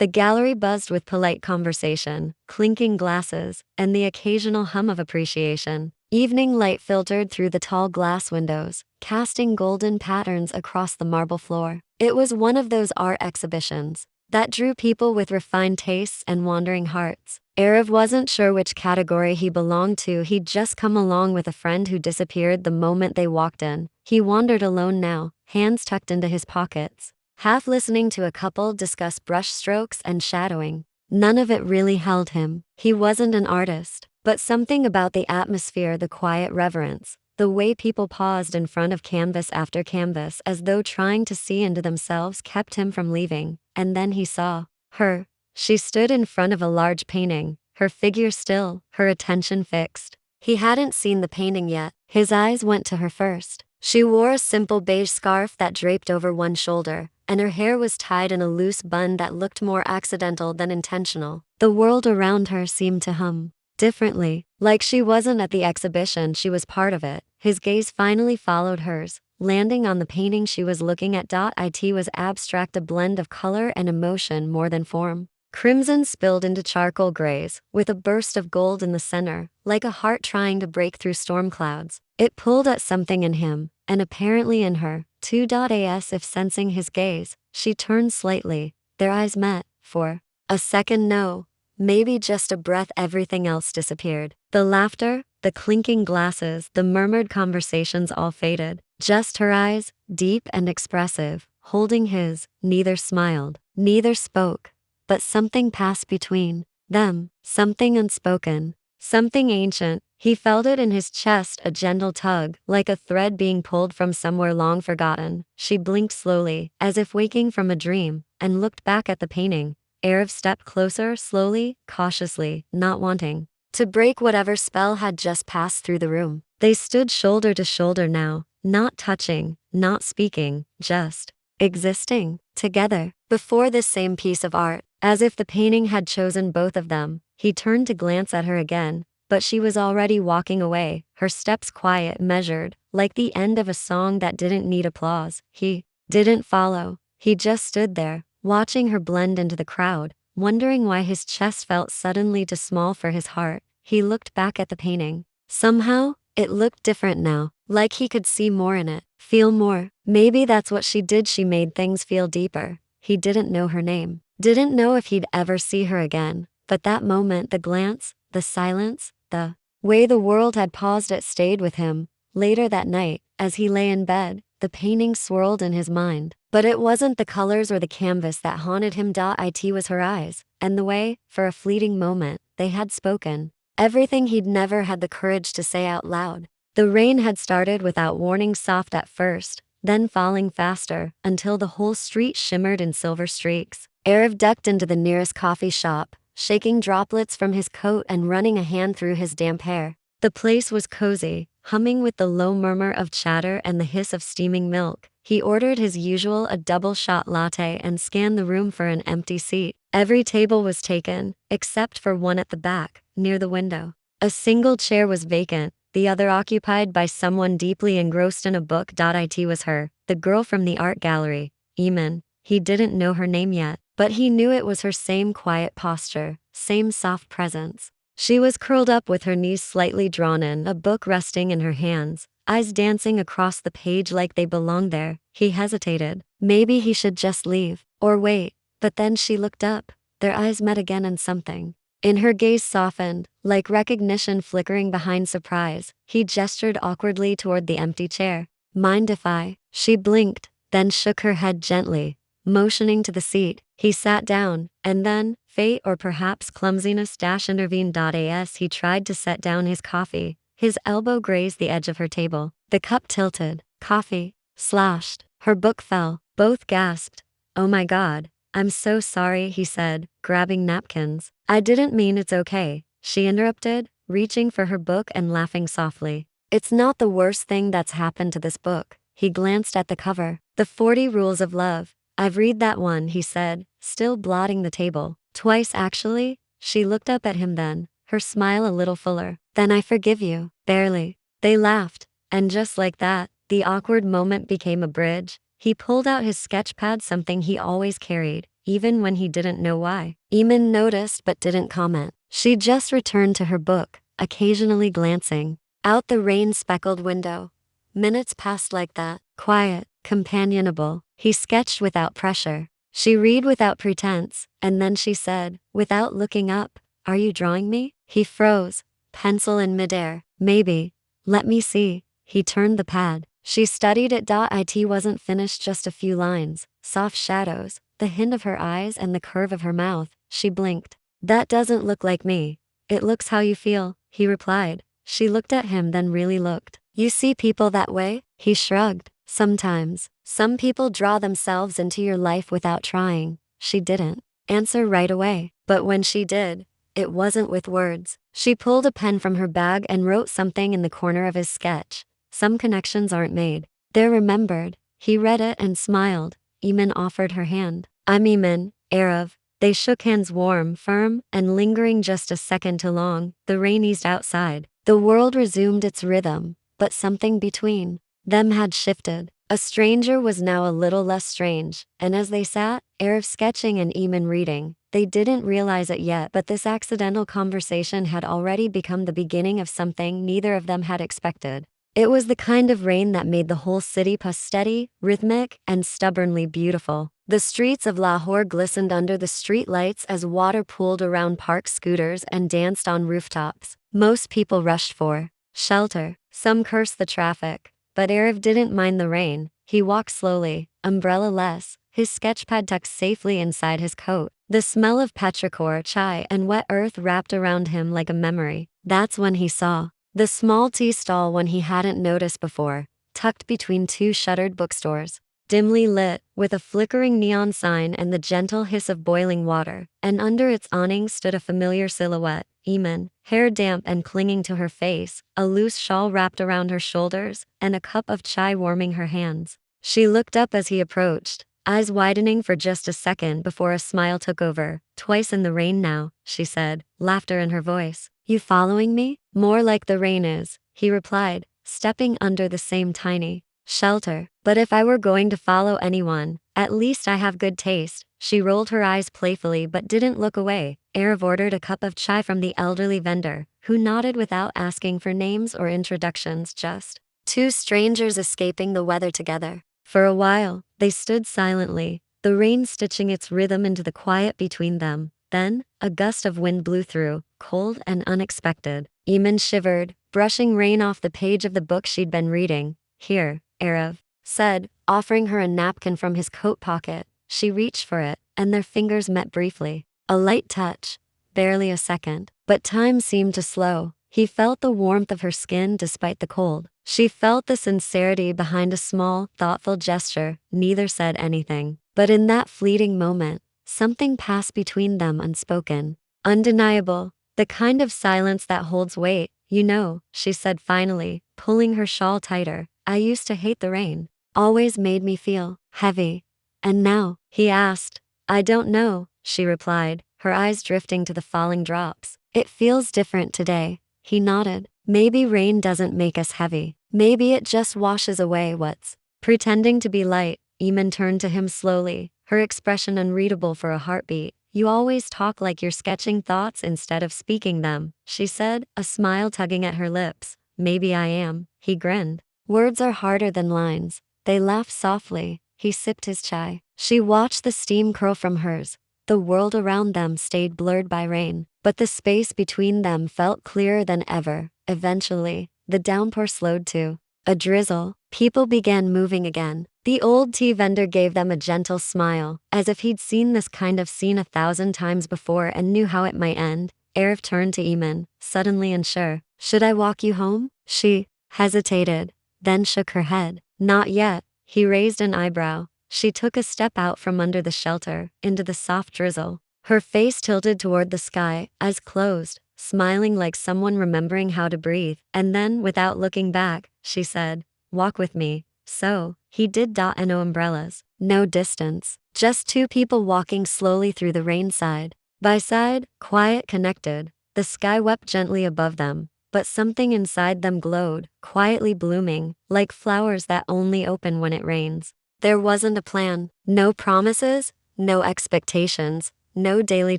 The gallery buzzed with polite conversation, clinking glasses, and the occasional hum of appreciation. Evening light filtered through the tall glass windows, casting golden patterns across the marble floor. It was one of those art exhibitions that drew people with refined tastes and wandering hearts. Arav wasn't sure which category he belonged to. He'd just come along with a friend who disappeared the moment they walked in. He wandered alone now, hands tucked into his pockets, half listening to a couple discuss brushstrokes and shadowing. None of it really held him. He wasn't an artist, but something about the atmosphere, the quiet reverence, the way people paused in front of canvas after canvas as though trying to see into themselves kept him from leaving. And then he saw her. She stood in front of a large painting, her figure still, her attention fixed. He hadn't seen the painting yet. His eyes went to her first. She wore a simple beige scarf that draped over one shoulder, and her hair was tied in a loose bun that looked more accidental than intentional. The world around her seemed to hum differently, like she wasn't at the exhibition, she was part of it. His gaze finally followed hers, landing on the painting she was looking at. It was abstract, a blend of color and emotion more than form. Crimson spilled into charcoal grays, with a burst of gold in the center, like a heart trying to break through storm clouds. It pulled at something in him, and apparently in her, too. As if sensing his gaze, she turned slightly. Their eyes met. For a second, no, maybe just a breath, everything else disappeared. The laughter, the clinking glasses, the murmured conversations all faded. Just her eyes, deep and expressive, holding his. Neither smiled, neither spoke, but something passed between them, something unspoken, something ancient. He felt it in his chest, a gentle tug, like a thread being pulled from somewhere long forgotten. She blinked slowly, as if waking from a dream, and looked back at the painting. Arav stepped closer, slowly, cautiously, not wanting to break whatever spell had just passed through the room. They stood shoulder to shoulder now, not touching, not speaking, just existing together before this same piece of art, as if the painting had chosen both of them. He turned to glance at her again, but she was already walking away, her steps quiet, measured, like the end of a song that didn't need applause. He didn't follow. He just stood there, watching her blend into the crowd, wondering why his chest felt suddenly too small for his heart. He looked back at the painting. Somehow, it looked different now, like he could see more in it, feel more. Maybe that's what she did, she made things feel deeper. He didn't know her name, didn't know if he'd ever see her again, but that moment, the glance, the silence, the way the world had paused, it stayed with him. Later that night, as he lay in bed, the painting swirled in his mind. But it wasn't the colors or the canvas that haunted him. It was her eyes, and the way, for a fleeting moment, they had spoken everything he'd never had the courage to say out loud. The rain had started without warning, soft at first, then falling faster, until the whole street shimmered in silver streaks. Arav ducked into the nearest coffee shop, shaking droplets from his coat and running a hand through his damp hair. The place was cozy, humming with the low murmur of chatter and the hiss of steaming milk. He ordered his usual, a double-shot latte, and scanned the room for an empty seat. Every table was taken, except for one at the back, near the window. A single chair was vacant, the other occupied by someone deeply engrossed in a book. It was her, the girl from the art gallery, Eamon. He didn't know her name yet, but he knew it was her, same quiet posture, same soft presence. She was curled up with her knees slightly drawn in, a book resting in her hands, eyes dancing across the page like they belonged there. He hesitated. Maybe he should just leave, or wait, but then she looked up. Their eyes met again, and something in her gaze softened, like recognition flickering behind surprise. He gestured awkwardly toward the empty chair. Mind if I? She blinked, then shook her head gently, motioning to the seat. He sat down, and then, fate or perhaps clumsiness intervened. As he tried to set down his coffee, his elbow grazed the edge of her table. The cup tilted, coffee sloshed, her book fell. Both gasped. Oh my God, I'm so sorry, he said, grabbing napkins. I didn't mean. It's okay, she interrupted, reaching for her book and laughing softly. It's not the worst thing that's happened to this book. He glanced at the cover. The 40 Rules of Love. I've read that one, he said, still blotting the table. Twice actually. She looked up at him then, her smile a little fuller. Then I forgive you. Barely. They laughed, and just like that, the awkward moment became a bridge. He pulled out his sketch pad, something he always carried, even when he didn't know why. Eamon noticed but didn't comment. She just returned to her book, occasionally glancing out the rain-speckled window. Minutes passed like that, quiet, companionable. He sketched without pressure. She read without pretense, and then she said, without looking up, "Are you drawing me?" He froze, pencil in midair. "Maybe. Let me see." He turned the pad. She studied it. It wasn't finished, just a few lines, soft shadows, the hint of her eyes and the curve of her mouth. She blinked. "That doesn't look like me." "It looks how you feel," he replied. She looked at him, then really looked. "You see people that way?" He shrugged. "Sometimes. Some people draw themselves into your life without trying." She didn't answer right away, but when she did, it wasn't with words. She pulled a pen from her bag and wrote something in the corner of his sketch. "Some connections aren't made, they're remembered." He read it and smiled. Eamon offered her hand. "I'm Eamon, Erev." They shook hands, warm, firm, and lingering just a second too long. The rain eased outside. The world resumed its rhythm, but something between them had shifted. A stranger was now a little less strange, and as they sat, Erev sketching and Eamon reading, they didn't realize it yet, but this accidental conversation had already become the beginning of something neither of them had expected. It was the kind of rain that made the whole city pause, steady, rhythmic, and stubbornly beautiful. The streets of Lahore glistened under the street lights as water pooled around parked scooters and danced on rooftops. Most people rushed for shelter. Some cursed the traffic, but Erev didn't mind the rain. He walked slowly, umbrella-less, his sketchpad tucked safely inside his coat. The smell of petrichor, chai, and wet earth wrapped around him like a memory. That's when he saw the small tea stall, one he hadn't noticed before, tucked between two shuttered bookstores. Dimly lit, with a flickering neon sign and the gentle hiss of boiling water, and under its awning stood a familiar silhouette, Eamon, hair damp and clinging to her face, a loose shawl wrapped around her shoulders, and a cup of chai warming her hands. She looked up as he approached, eyes widening for just a second before a smile took over. "Twice in the rain now," she said, laughter in her voice. "You following me?" "More like the rain is," he replied, stepping under the same tiny shelter. "But if I were going to follow anyone, at least I have good taste." She rolled her eyes playfully but didn't look away. Erev ordered a cup of chai from the elderly vendor, who nodded without asking for names or introductions, just two strangers escaping the weather together. For a while, they stood silently, the rain stitching its rhythm into the quiet between them. Then, a gust of wind blew through, cold and unexpected. Eamon shivered, brushing rain off the page of the book she'd been reading. "Here," Erev said, offering her a napkin from his coat pocket. She reached for it, and their fingers met briefly. A light touch, barely a second, but time seemed to slow. He felt the warmth of her skin despite the cold. She felt the sincerity behind a small, thoughtful gesture. Neither said anything, but in that fleeting moment, something passed between them, unspoken, undeniable, the kind of silence that holds weight. "You know," she said finally, pulling her shawl tighter, "I used to hate the rain. Always made me feel heavy. And now?" he asked. "I don't know," she replied, her eyes drifting to the falling drops. "It feels different today." He nodded. "Maybe rain doesn't make us heavy. Maybe it just washes away what's pretending to be light." Eamon turned to him slowly, her expression unreadable for a heartbeat. "You always talk like you're sketching thoughts instead of speaking them," she said, a smile tugging at her lips. "Maybe I am," he grinned. "Words are harder than lines." They laughed softly. He sipped his chai. She watched the steam curl from hers. The world around them stayed blurred by rain, but the space between them felt clearer than ever. Eventually, the downpour slowed to a drizzle. People began moving again. The old tea vendor gave them a gentle smile, as if he'd seen this kind of scene 1,000 times before and knew how it might end. Erev turned to Eamon, suddenly unsure. "Should I walk you home?" She hesitated, then shook her head. "Not yet." He raised an eyebrow. She took a step out from under the shelter, into the soft drizzle. Her face tilted toward the sky, eyes closed, smiling like someone remembering how to breathe. And then, without looking back, she said, "Walk with me." So, he did. And no umbrellas, no distance, just two people walking slowly through the rain, side by side, quiet, connected. The sky wept gently above them, but something inside them glowed, quietly blooming, like flowers that only open when it rains. There wasn't a plan, no promises, no expectations, no daily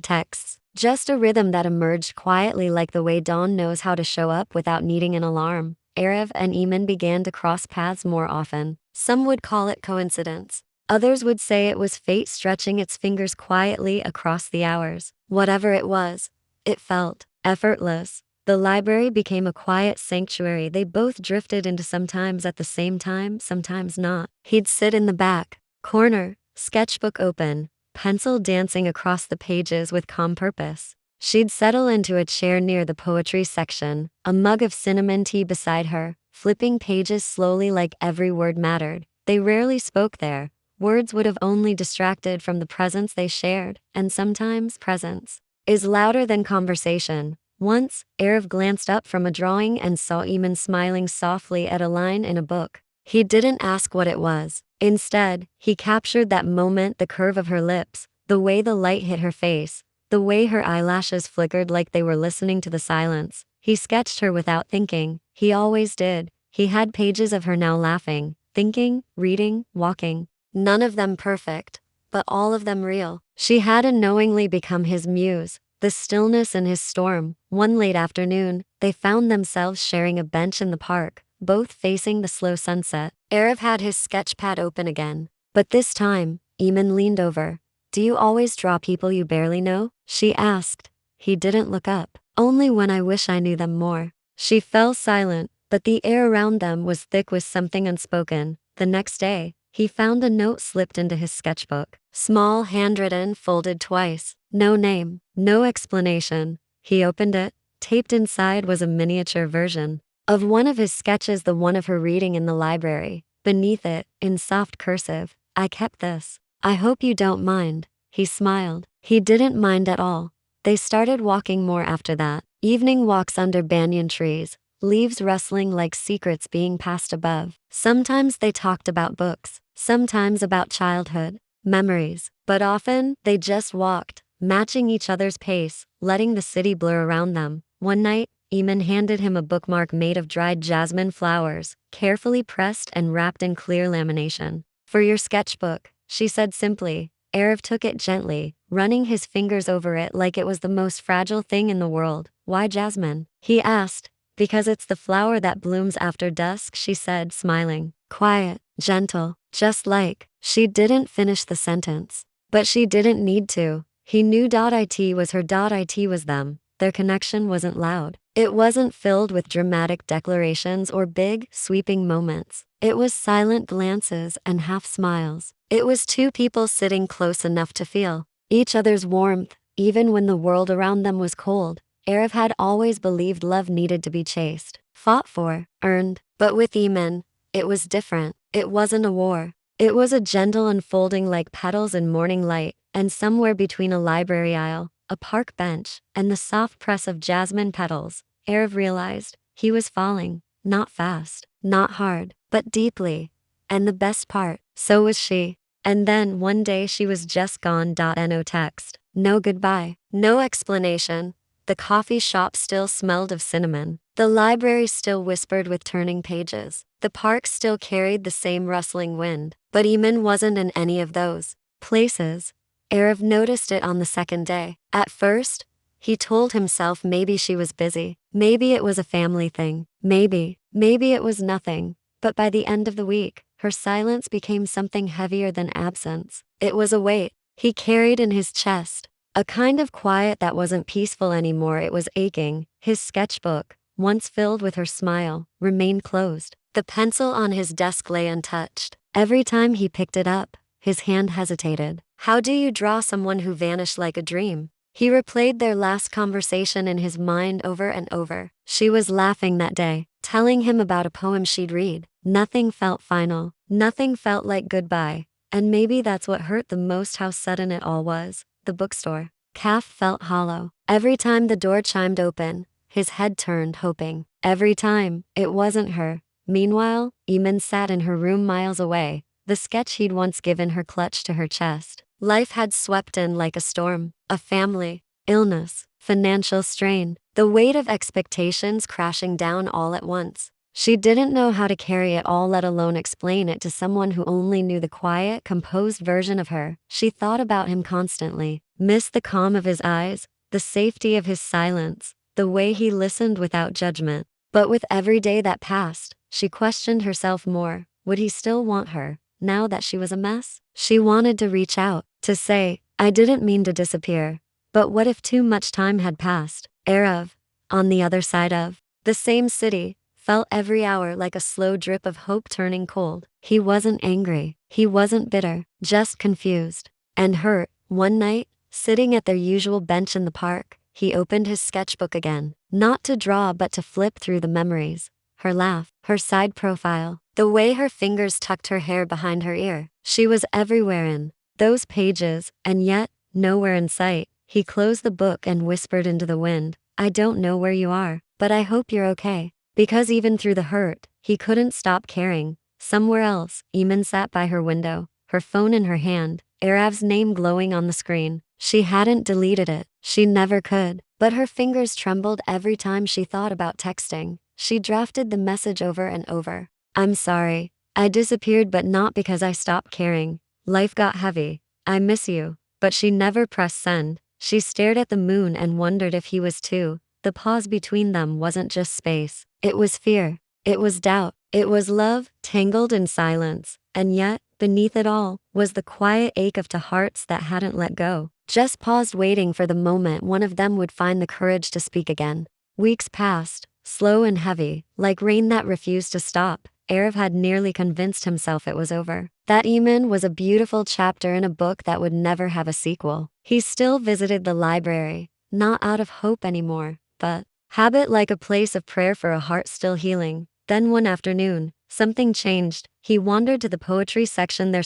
texts. Just a rhythm that emerged quietly like the way dawn knows how to show up without needing an alarm. Erev and Eamon began to cross paths more often. Some would call it coincidence. Others would say it was fate stretching its fingers quietly across the hours. Whatever it was, it felt effortless. The library became a quiet sanctuary they both drifted into, sometimes at the same time, sometimes not. He'd sit in the back corner, sketchbook open, pencil dancing across the pages with calm purpose. She'd settle into a chair near the poetry section, a mug of cinnamon tea beside her, flipping pages slowly like every word mattered. They rarely spoke there. Words would have only distracted from the presence they shared, and sometimes presence is louder than conversation. Once, Erev glanced up from a drawing and saw Eamon smiling softly at a line in a book. He didn't ask what it was. Instead, he captured that moment, the curve of her lips, the way the light hit her face, the way her eyelashes flickered like they were listening to the silence. He sketched her without thinking. He always did. He had pages of her now, laughing, thinking, reading, walking. None of them perfect, but all of them real. She had unknowingly become his muse, the stillness in his storm. One late afternoon, they found themselves sharing a bench in the park, both facing the slow sunset. Erev had his sketchpad open again, but this time, Eamon leaned over. "Do you always draw people you barely know?" she asked. He didn't look up. "Only when I wish I knew them more." She fell silent, but the air around them was thick with something unspoken. The next day, he found a note slipped into his sketchbook. Small, handwritten, folded twice. No name, no explanation. He opened it. Taped inside was a miniature version of one of his sketches, the one of her reading in the library. Beneath it, in soft cursive, "I kept this. I hope you don't mind." He smiled. He didn't mind at all. They started walking more after that. Evening walks under banyan trees, leaves rustling like secrets being passed above. Sometimes they talked about books, sometimes about childhood, memories, but often they just walked, matching each other's pace, letting the city blur around them. One night, Eamon handed him a bookmark made of dried jasmine flowers, carefully pressed and wrapped in clear lamination. "For your sketchbook," she said simply. Erev took it gently, running his fingers over it like it was the most fragile thing in the world. "Why jasmine?" he asked. "Because it's the flower that blooms after dusk," she said, smiling. Quiet, gentle, just like. She didn't finish the sentence. But she didn't need to. He knew .it was her. .it was them. Their connection wasn't loud. It wasn't filled with dramatic declarations or big, sweeping moments. It was silent glances and half smiles. It was two people sitting close enough to feel each other's warmth, even when the world around them was cold. Erev had always believed love needed to be chased, fought for, earned. But with Eamon, it was different. It wasn't a war. It was a gentle unfolding like petals in morning light, and somewhere between a library aisle, a park bench, and the soft press of jasmine petals, Erev realized he was falling, not fast, not hard, but deeply. And the best part, so was she. And then one day she was just gone. No text, no goodbye, no explanation. The coffee shop still smelled of cinnamon. The library still whispered with turning pages. The park still carried the same rustling wind. But Eamon wasn't in any of those places. Erev noticed it on the second day. At first, he told himself maybe she was busy. Maybe it was a family thing. Maybe it was nothing. But by the end of the week, her silence became something heavier than absence. It was a weight he carried in his chest. A kind of quiet that wasn't peaceful anymore. It was aching. His sketchbook, once filled with her smile, remained closed. The pencil on his desk lay untouched. Every time he picked it up, his hand hesitated. How do you draw someone who vanished like a dream? He replayed their last conversation in his mind over and over. She was laughing that day, telling him about a poem she'd read. Nothing felt final. Nothing felt like goodbye. And maybe that's what hurt the most, how sudden it all was. The bookstore. Calf felt hollow. Every time the door chimed open, his head turned, hoping. Every time, it wasn't her. Meanwhile, Eamon sat in her room miles away, the sketch he'd once given her clutched to her chest. Life had swept in like a storm. A family, illness, financial strain, the weight of expectations crashing down all at once. She didn't know how to carry it all, let alone explain it to someone who only knew the quiet, composed version of her. She thought about him constantly, missed the calm of his eyes, the safety of his silence, the way he listened without judgment. But with every day that passed, she questioned herself more. Would he still want her, now that she was a mess? She wanted to reach out, to say, I didn't mean to disappear. But what if too much time had passed? Erev, on the other side of the same city, felt every hour like a slow drip of hope turning cold. He wasn't angry, he wasn't bitter, just confused and hurt. One night, sitting at their usual bench in the park, he opened his sketchbook again, not to draw but to flip through the memories. Her laugh, her side profile, the way her fingers tucked her hair behind her ear. She was everywhere in those pages, and yet, nowhere in sight. He closed the book and whispered into the wind, I don't know where you are, but I hope you're okay. Because even through the hurt, he couldn't stop caring. Somewhere else, Eamon sat by her window, her phone in her hand, Erev's name glowing on the screen. She hadn't deleted it, she never could, but her fingers trembled every time she thought about texting. She drafted the message over and over. I'm sorry. I disappeared, but not because I stopped caring. Life got heavy. I miss you. But she never pressed send. She stared at the moon and wondered if he was too. The pause between them wasn't just space. It was fear. It was doubt. It was love, tangled in silence. And yet, beneath it all, was the quiet ache of two hearts that hadn't let go, just paused, waiting for the moment one of them would find the courage to speak again. Weeks passed, slow and heavy, like rain that refused to stop. Erev had nearly convinced himself it was over, that Eamon was a beautiful chapter in a book that would never have a sequel. He still visited the library, not out of hope anymore, but habit, like a place of prayer for a heart still healing. Then one afternoon, something changed. He wandered to the poetry section, the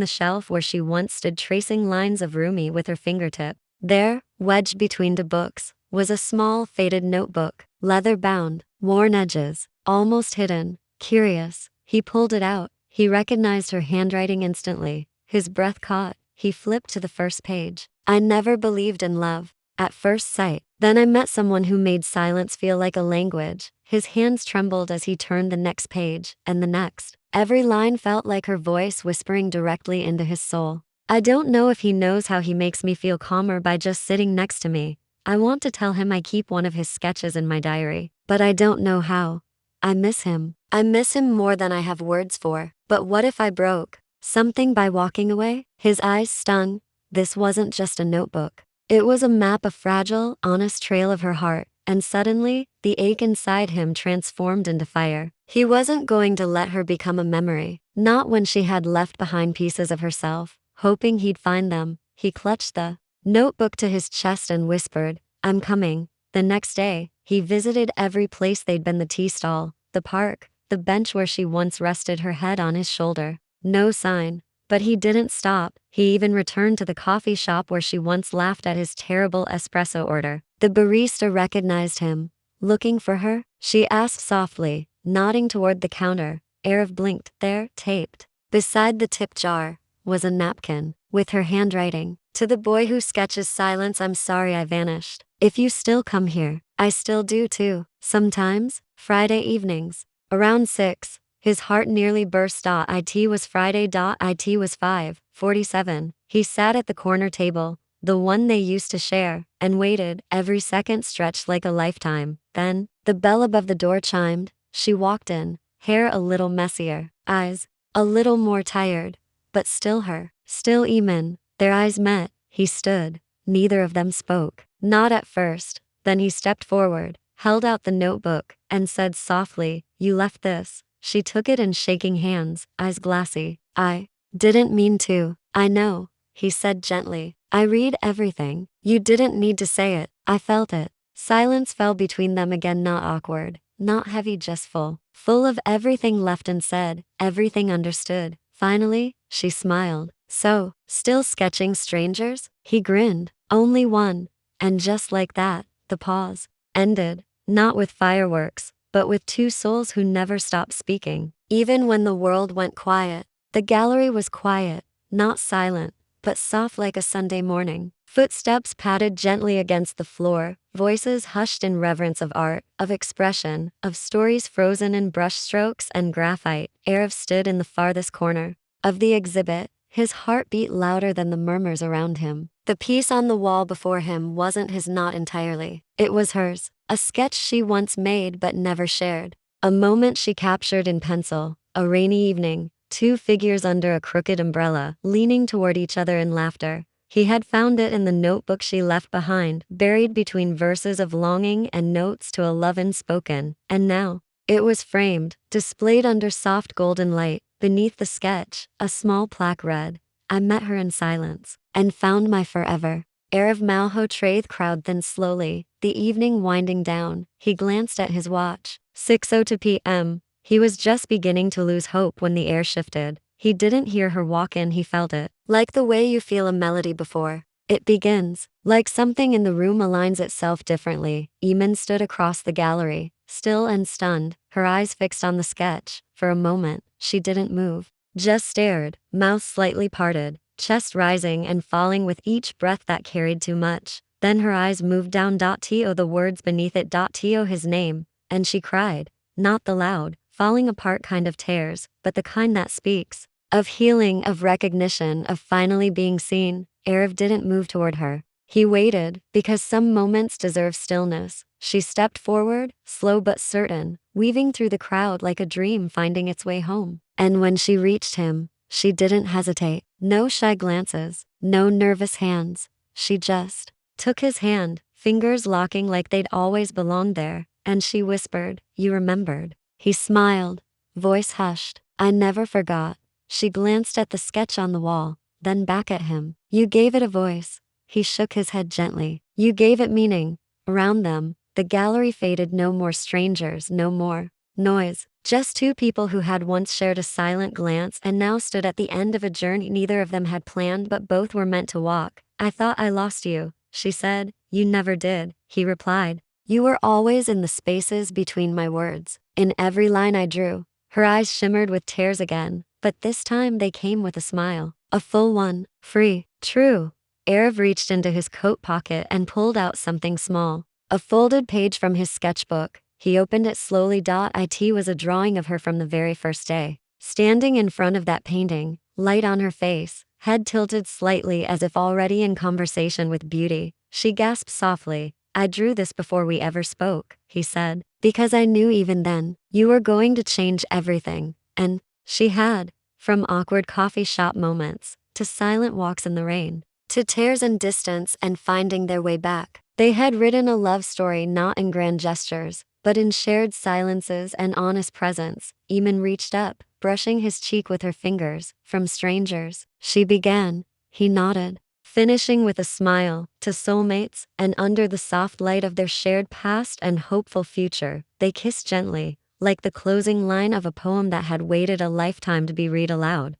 shelf where she once stood tracing lines of Rumi with her fingertip. There, wedged between two books, was a small, faded notebook, leather-bound, worn edges, almost hidden. Curious, he pulled it out. He recognized her handwriting instantly. His breath caught. He flipped to the first page. I never believed in love at first sight. Then I met someone who made silence feel like a language. His hands trembled as he turned the next page, and the next. Every line felt like her voice whispering directly into his soul. I don't know if he knows how he makes me feel calmer by just sitting next to me. I want to tell him I keep one of his sketches in my diary, but I don't know how. I miss him. I miss him more than I have words for. But what if I broke something by walking away? His eyes stung. This wasn't just a notebook. It was a map, a fragile, honest trail of her heart. And suddenly, the ache inside him transformed into fire. He wasn't going to let her become a memory. Not when she had left behind pieces of herself, hoping he'd find them. He clutched the notebook to his chest and whispered, I'm coming. The next day, he visited every place they'd been, the tea stall, the park, the bench where she once rested her head on his shoulder. No sign. But he didn't stop. He even returned to the coffee shop where she once laughed at his terrible espresso order. The barista recognized him. Looking for her? She asked softly, nodding toward the counter. Erev blinked. There, taped beside the tip jar, was a napkin with her handwriting. To the boy who sketches silence, I'm sorry I vanished. If you still come here, I still do too. Sometimes, Friday evenings, around 6. His heart nearly burst. It was Friday. It was 5:47. He sat at the corner table, the one they used to share, and waited. Every second stretched like a lifetime. Then, the bell above the door chimed. She walked in, hair a little messier, eyes a little more tired, but still her, still Eamon. Their eyes met. He stood. Neither of them spoke. Not at first. Then he stepped forward, held out the notebook, and said softly, You left this. She took it in shaking hands, eyes glassy. I didn't mean to. I know, he said gently. I read everything. You didn't need to say it. I felt it. Silence fell between them again, not awkward, not heavy, just full. Full of everything left unsaid, everything understood. Finally, she smiled. So, still sketching strangers? He grinned. Only one. And just like that, the pause ended, not with fireworks, but with two souls who never stopped speaking. Even when the world went quiet, the gallery was quiet, not silent, but soft like a Sunday morning. Footsteps patted gently against the floor, voices hushed in reverence of art, of expression, of stories frozen in brushstrokes and graphite. Erev stood in the farthest corner of the exhibit, his heart beat louder than the murmurs around him. The piece on the wall before him wasn't his, not entirely. It was hers, a sketch she once made but never shared. A moment she captured in pencil, a rainy evening, two figures under a crooked umbrella, leaning toward each other in laughter. He had found it in the notebook she left behind, buried between verses of longing and notes to a love unspoken, and now, it was framed, displayed under soft golden light. Beneath the sketch, a small plaque read, "I met her in silence, and found my forever." Erev Malho Traith crowd thinned slowly, the evening winding down. He glanced at his watch. 6:02 p.m. He was just beginning to lose hope when the air shifted. He didn't hear her walk in, he felt it. Like the way you feel a melody before it begins. Like something in the room aligns itself differently. Eamon stood across the gallery, still and stunned, her eyes fixed on the sketch. For a moment, she didn't move, just stared, mouth slightly parted, chest rising and falling with each breath that carried too much. Then her eyes moved down. To the words beneath it. To his name, and she cried. Not the loud, falling apart kind of tears, but the kind that speaks of healing, of recognition, of finally being seen. Erev didn't move toward her. He waited, because some moments deserve stillness. She stepped forward, slow but certain, weaving through the crowd like a dream finding its way home. And when she reached him, she didn't hesitate. No shy glances, no nervous hands. She just took his hand, fingers locking like they'd always belonged there, and she whispered, "You remembered." He smiled, voice hushed. "I never forgot." She glanced at the sketch on the wall, then back at him. "You gave it a voice." He shook his head gently. "You gave it meaning." Around them, the gallery faded. No more strangers, no more noise. Just two people who had once shared a silent glance and now stood at the end of a journey neither of them had planned but both were meant to walk. "I thought I lost you," she said. "You never did," he replied. "You were always in the spaces between my words, in every line I drew." Her eyes shimmered with tears again, but this time they came with a smile. A full one, free, true. Erev reached into his coat pocket and pulled out something small. A folded page from his sketchbook. He opened it slowly. It was a drawing of her from the very first day. Standing in front of that painting, light on her face, head tilted slightly as if already in conversation with beauty. She gasped softly. "I drew this before we ever spoke," he said, "because I knew even then, you were going to change everything." And she had. From awkward coffee shop moments, to silent walks in the rain, to tears and distance and finding their way back. They had written a love story not in grand gestures, but in shared silences and honest presence. Eamon reached up, brushing his cheek with her fingers. "From strangers," she began. He nodded, finishing with a smile, "to soulmates," and under the soft light of their shared past and hopeful future, they kissed gently, like the closing line of a poem that had waited a lifetime to be read aloud.